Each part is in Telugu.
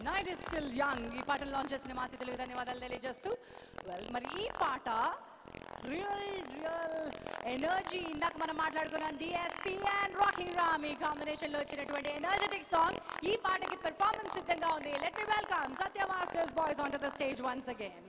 Night is still young. ఈ పాటను లాంచ్ చేసిన మా అతిథులకు ధన్యవాదాలు తెలియజేస్తూ మరి ఈ పాట రియల్ ఎనర్జీ, ఇందాక మనం మాట్లాడుకున్నాం డిఎస్పీ అండ్ రాకింగ్ రామ్ ఈ కాంబినేషన్ లో వచ్చినటువంటి ఎనర్జెటిక్ సాంగ్. ఈ పాటకి పెర్ఫార్మెన్స్ సిద్ధంగా ఉంది. Let me welcome Satya masters boys on to the stage once again.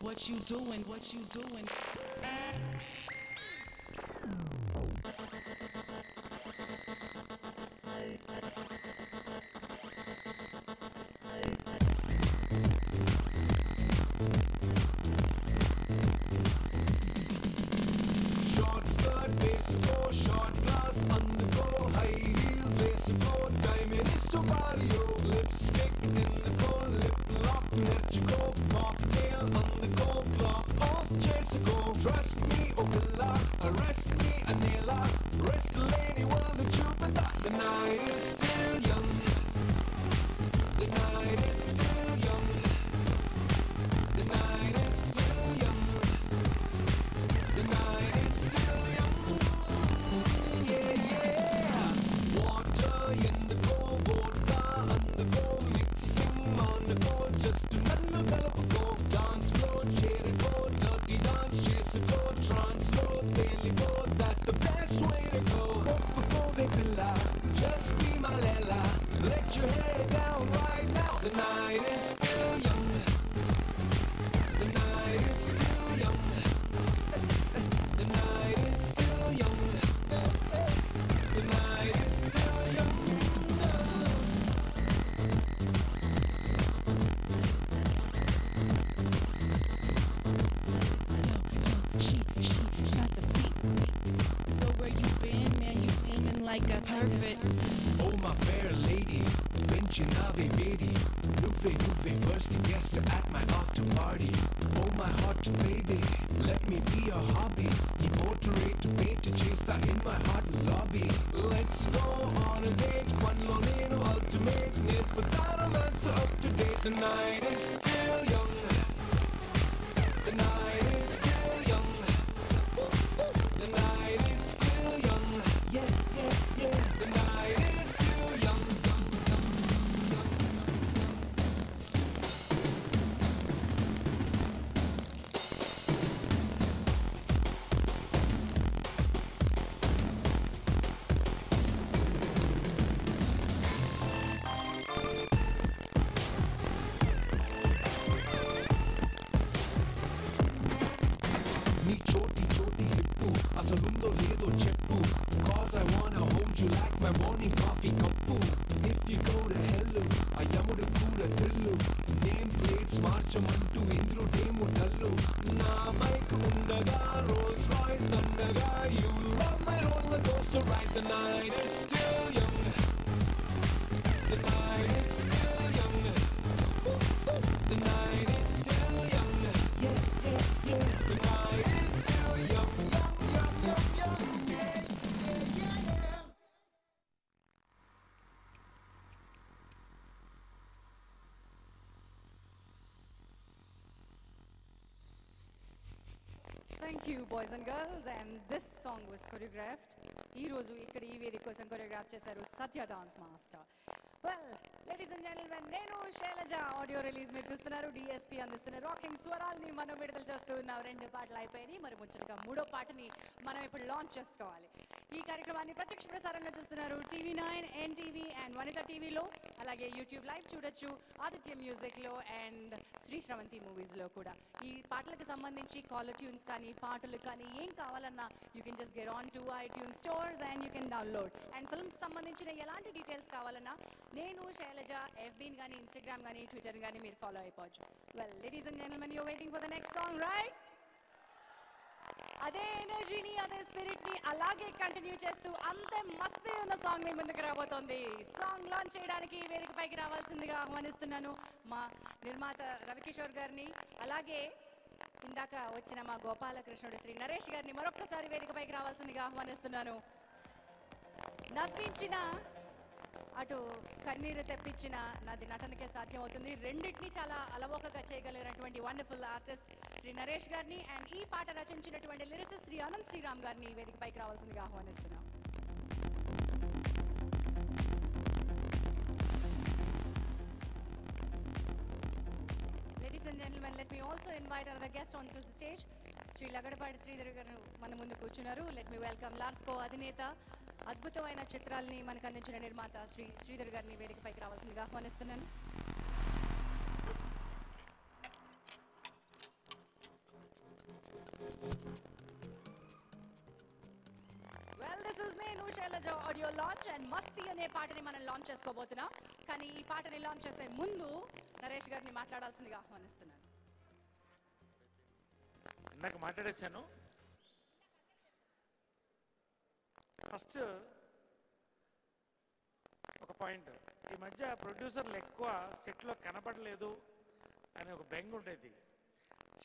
What you doing? What you doing? Short skirt, waist to go, short glass, undergo, high heels, waist to go, diamond is to Mario, lipstick in the cold, lip lock, let you go, cocktail on the go, block off, chase go, trust me, or will I arrest me, Anela, rest the lady, world the Jupiter, the night is still young, the night is still young, the night is still young. The night is still young, yeah, yeah. Water in the go, vodka on the go, mixing on the go, just another go. Dance floor, cherry go, dirty dance, chase go, trance floor, daily go. That's the best way to go. Go, Vipilla, just be my Lela. Let your hair down right now. The night is still young. The night is still young. The night is still young. The night is still young. She got the beat. Know where you been, man? You seeming like a perfect. Oh my fair lady, Benchinavi Vedi. Nuve first guest at my after party. Oh my hot baby, let me be your hobby. You portrait to paint to chase that in my heart lobby. Let's go on a date, fun lonely ultimate. Nip without romance up to date. The night is still young. The night is still young. The night is still young. Yeah, yeah, yeah. The night is still young. నీ చోటి చోటి లిప్పు అసలుందో లేదో చెప్పు cause I wanna hold you like my morning coffee cup if you go to hell ఆ యముడు కూడా థ్రిల్లు నేమ్ ప్లేట్స్ మార్చమంటూ ఇంద్రుడేమో డల్లు నా బైక్ ఉండగా రోల్స్ రాయ్స్ దండగా you love my roller coaster ride. The night is still young. The night is still young. The night is still young. Yeah, yeah, yeah. The night is still young, young, young, young, young. Yeah, yeah, yeah, yeah. Thank you boys and girls. And this song was choreographed. ఈ రోజు ఇక్కడ ఈ వేదిక కోసం కొరియోగ్రాఫ్ చేశారు Satya dance master. Well ladies and gentlemen, నేను శైలజ. ఆడియో రిలీజ్ మీరు చూస్తున్నారు. డిఎస్పీ అందిస్తున్న రాకింగ్ స్వరాల్ని మనం విడుదల చేస్తూ ఉన్నాం. 2 పాటలు అయిపోయినాయి. మరి ముచ్చటగా 3వ పాటని మనం ఇప్పుడు లాంచ్ చేసుకోవాలి. ఈ కార్యక్రమాన్ని ప్రత్యక్ష ప్రసారంగా చూస్తున్నారు TV9, ఎన్టీవీ అండ్ వనిత టీవీలో. అలాగే యూట్యూబ్ లైవ్ చూడొచ్చు, ఆదిత్య మ్యూజిక్లో అండ్ శ్రీ శ్రవంతి మూవీస్లో కూడా. ఈ పాటలకు సంబంధించి కాలర్ ట్యూన్స్ కానీ పాటలు కానీ ఏం కావాలన్నా you can just get on to iTunes stores and you can download. And ఫిల్మ్కి సంబంధించిన ఎలాంటి డీటెయిల్స్ కావాలన్నా నేను శైలజ FBని కానీ ఇన్స్టాగ్రామ్ కానీ ట్విట్టర్ కానీ మీరు ఫాలో అయిపోవచ్చు. Well ladies and gentlemen, you waiting for the next song right? అదే ఎనర్జీని అదే స్పిరిట్ ని అలాగే కంటిన్యూ చేస్తూ అంతే మస్తీ ఉన్న సాంగ్ మీ ముందుకు రాబోతోంది. సాంగ్ లాంచ్ చేయడానికి వేదికపైకి రావాల్సిందిగా ఆహ్వానిస్తున్నాను మా నిర్మాత రవికిషోర్ గారిని, అలాగే ఇందాక వచ్చిన మా గోపాలకృష్ణుడు శ్రీ నరేష్ గారిని మరొక్కసారి వేదికపైకి రావాల్సిందిగా ఆహ్వానిస్తున్నాను. నవ్వించిన అటు కన్నీరు తెప్పించిన నాది నటనకే సాధ్యం అవుతుంది. రెండింటినీ చాలా అలవోకగా చేయగలిగినటువంటి వండర్ఫుల్ ఆర్టిస్ట్ శ్రీ నరేష్ గారిని అండ్ ఈ పాట రచించినటువంటి లిరిసిస్ట్ శ్రీ అనంత్ శ్రీరామ్ గారిని వేదికపైకి రావాల్సిందిగా ఆహ్వానిస్తున్నాం. Ladies and gentlemen, let me also invite another guest onto the stage. Shri Lagadapati Sridhar గారు మన ముందు కూర్చున్నారు. లెట్ మీ వెల్కమ్ లార్స్కో అధినేత, అద్భుతమైన చిత్రాల్ని మనకు అందించిన నిర్మాత శ్రీ శ్రీధర్ గారిని వేదికపైకి రావాల్సిందిగా ఆహ్వానిస్తున్నాను. వెల్, దిస్ ఇస్ నేను శైలజ ఆడియో లాంచ్ అండ్ మస్తీ అనే పాటని మనం లాంచ్ చేసుకోబోతున్నాం. కానీ ఈ పాటని లాంచ్ చేసే ముందు నరేష్ గారిని మాట్లాడాల్సిందిగా ఆహ్వానిస్తున్నాను. ఇందాక మాట్లాడేశాను. ఫస్ట్ ఒక పాయింట్, ఈ మధ్య ప్రొడ్యూసర్లు ఎక్కువ సెట్లో కనపడలేదు అని ఒక బెంగ ఉండేది.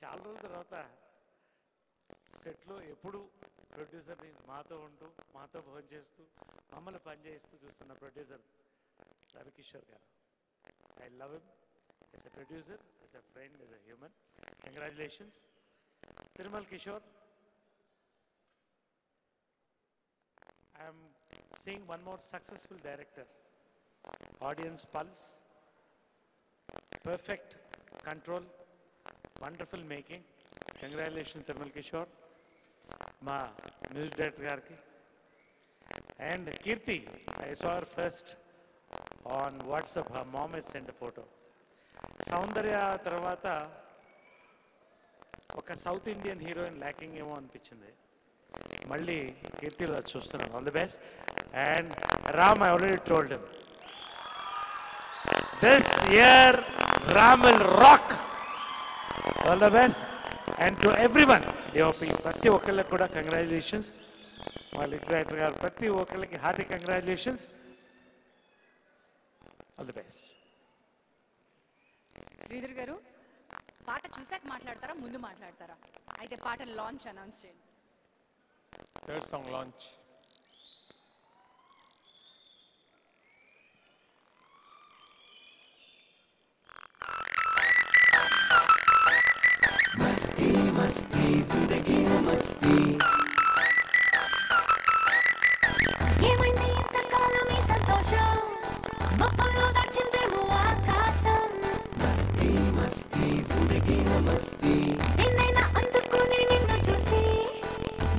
చాలా రోజుల తర్వాత సెట్లో ఎప్పుడు ప్రొడ్యూసర్ని మాతో ఉంటూ మాతో భోజనం చేస్తూ మమ్మల్ని పనిచేస్తూ చూస్తున్న ప్రొడ్యూసర్ రవికిషోర్ గారు. I love him as a producer, as a friend, as a human. Congratulations Thirumal Kishore. I am seeing one more successful director. Audience pulse, perfect control, wonderful making. Congratulations, Thirumal Kishore. Ma music director garki. And Kirti, I saw her first on WhatsApp. Her mom has sent a photo. Soundarya tarvata ఒక సౌత్ ఇండియన్ హీరోయిన్ ల్యాకింగ్ ఏమో అనిపించింది. మళ్ళీ కీర్తిలో చూస్తున్నాను. All the best. And Ram, I already told him this year Ram will rock. All the best. And to everyone DOP ప్రతి ఒక్కళ్ళకి కూడా కంగ్రాచులేషన్స్. మా లిరిక్ డైరెక్టర్ గారు ప్రతి ఒక్కళ్ళకి hearty congratulations. All the best. Sridhar గారు, పాట చూసాక మాట్లాడతారా ముందు మాట్లాడతారా? అయితే పాట లాంచ్ అనౌన్స్ చేయండి. Third song launch. मस्ती मस्ती जिंदगी है मस्ती ఏమైంది ఇంతకాలం ఈ సంతోషం మబ్బుల్లో దాచిందేమో ఆకాశం मस्ती मस्ती जिंदगी है मस्ती నిన్నైనా అందుకుని నిన్ను చూసి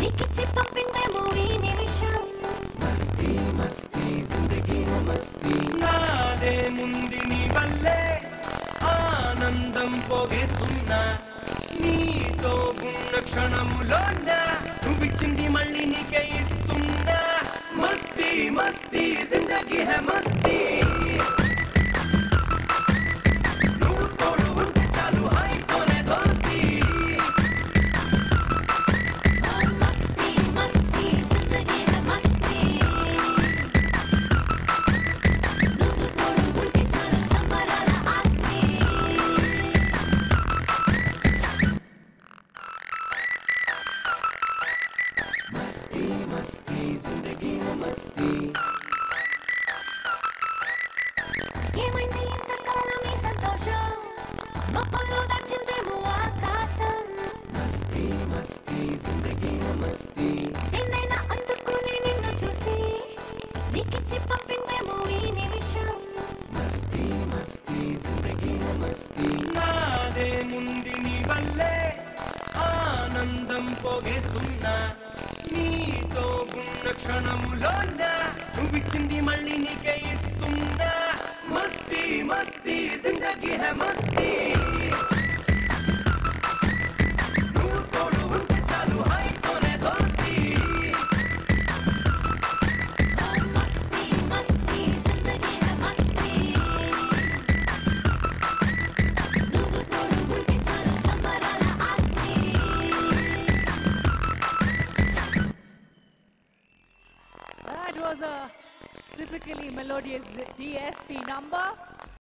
నీకిచ్చి పంపిందేమో ఈ నిమిషం मस्ती मस्ती जिंदगी है मस्ती నాదే ముంది నీ వల్లే ఆనందం పోగేస్తున్నా నీతో ఉన్న క్షణములోన నువ్విచ్చింది మళ్ళీ నీకే ఇస్తున్నా మస్తీ మస్తీ జిందగీ హై మస్తీ నువ్వు తోడు ఉంటే చాలు అయిపోనే దోస్తీ మస్తీ మస్తీ జిందగీ హై మస్తీ నువ్వు తోడు ఉంటే చాలు సంబరాల ఆస్తి मस्ती मस्ती जिंदगी है मस्ती ఏమైంది ఇంతకాలం ఈ సంతోషం మబ్బుల్లో దాచిందేమో ఆకాశం मस्ती मस्ती जिंदगी है मस्ती నిన్నైనా అందుకుని నిన్ను చూసి నీకిచ్చి పంపిందేమో ఈ నిమిషం मस्ती मस्ती जिंदगी है मस्ती నాదే ముంది నీ వల్లే ఆనందం పోగేస్తున్నా నీతో ఉన్న క్షణములోన నువ్విచ్చింది మళ్ళీ నీకే ఇస్తున్నా మస్తీ మస్తీ జిందగీ హై మస్తీ నువ్వు తోడు ఉంటే చాలు అయిపోనే దోస్తీ మస్తీ మస్తీ జిందగీ హై మస్తీ నువ్వు తోడు ఉంటే చాలు సంబరాల ఆస్తి was a typically melodious DSP number.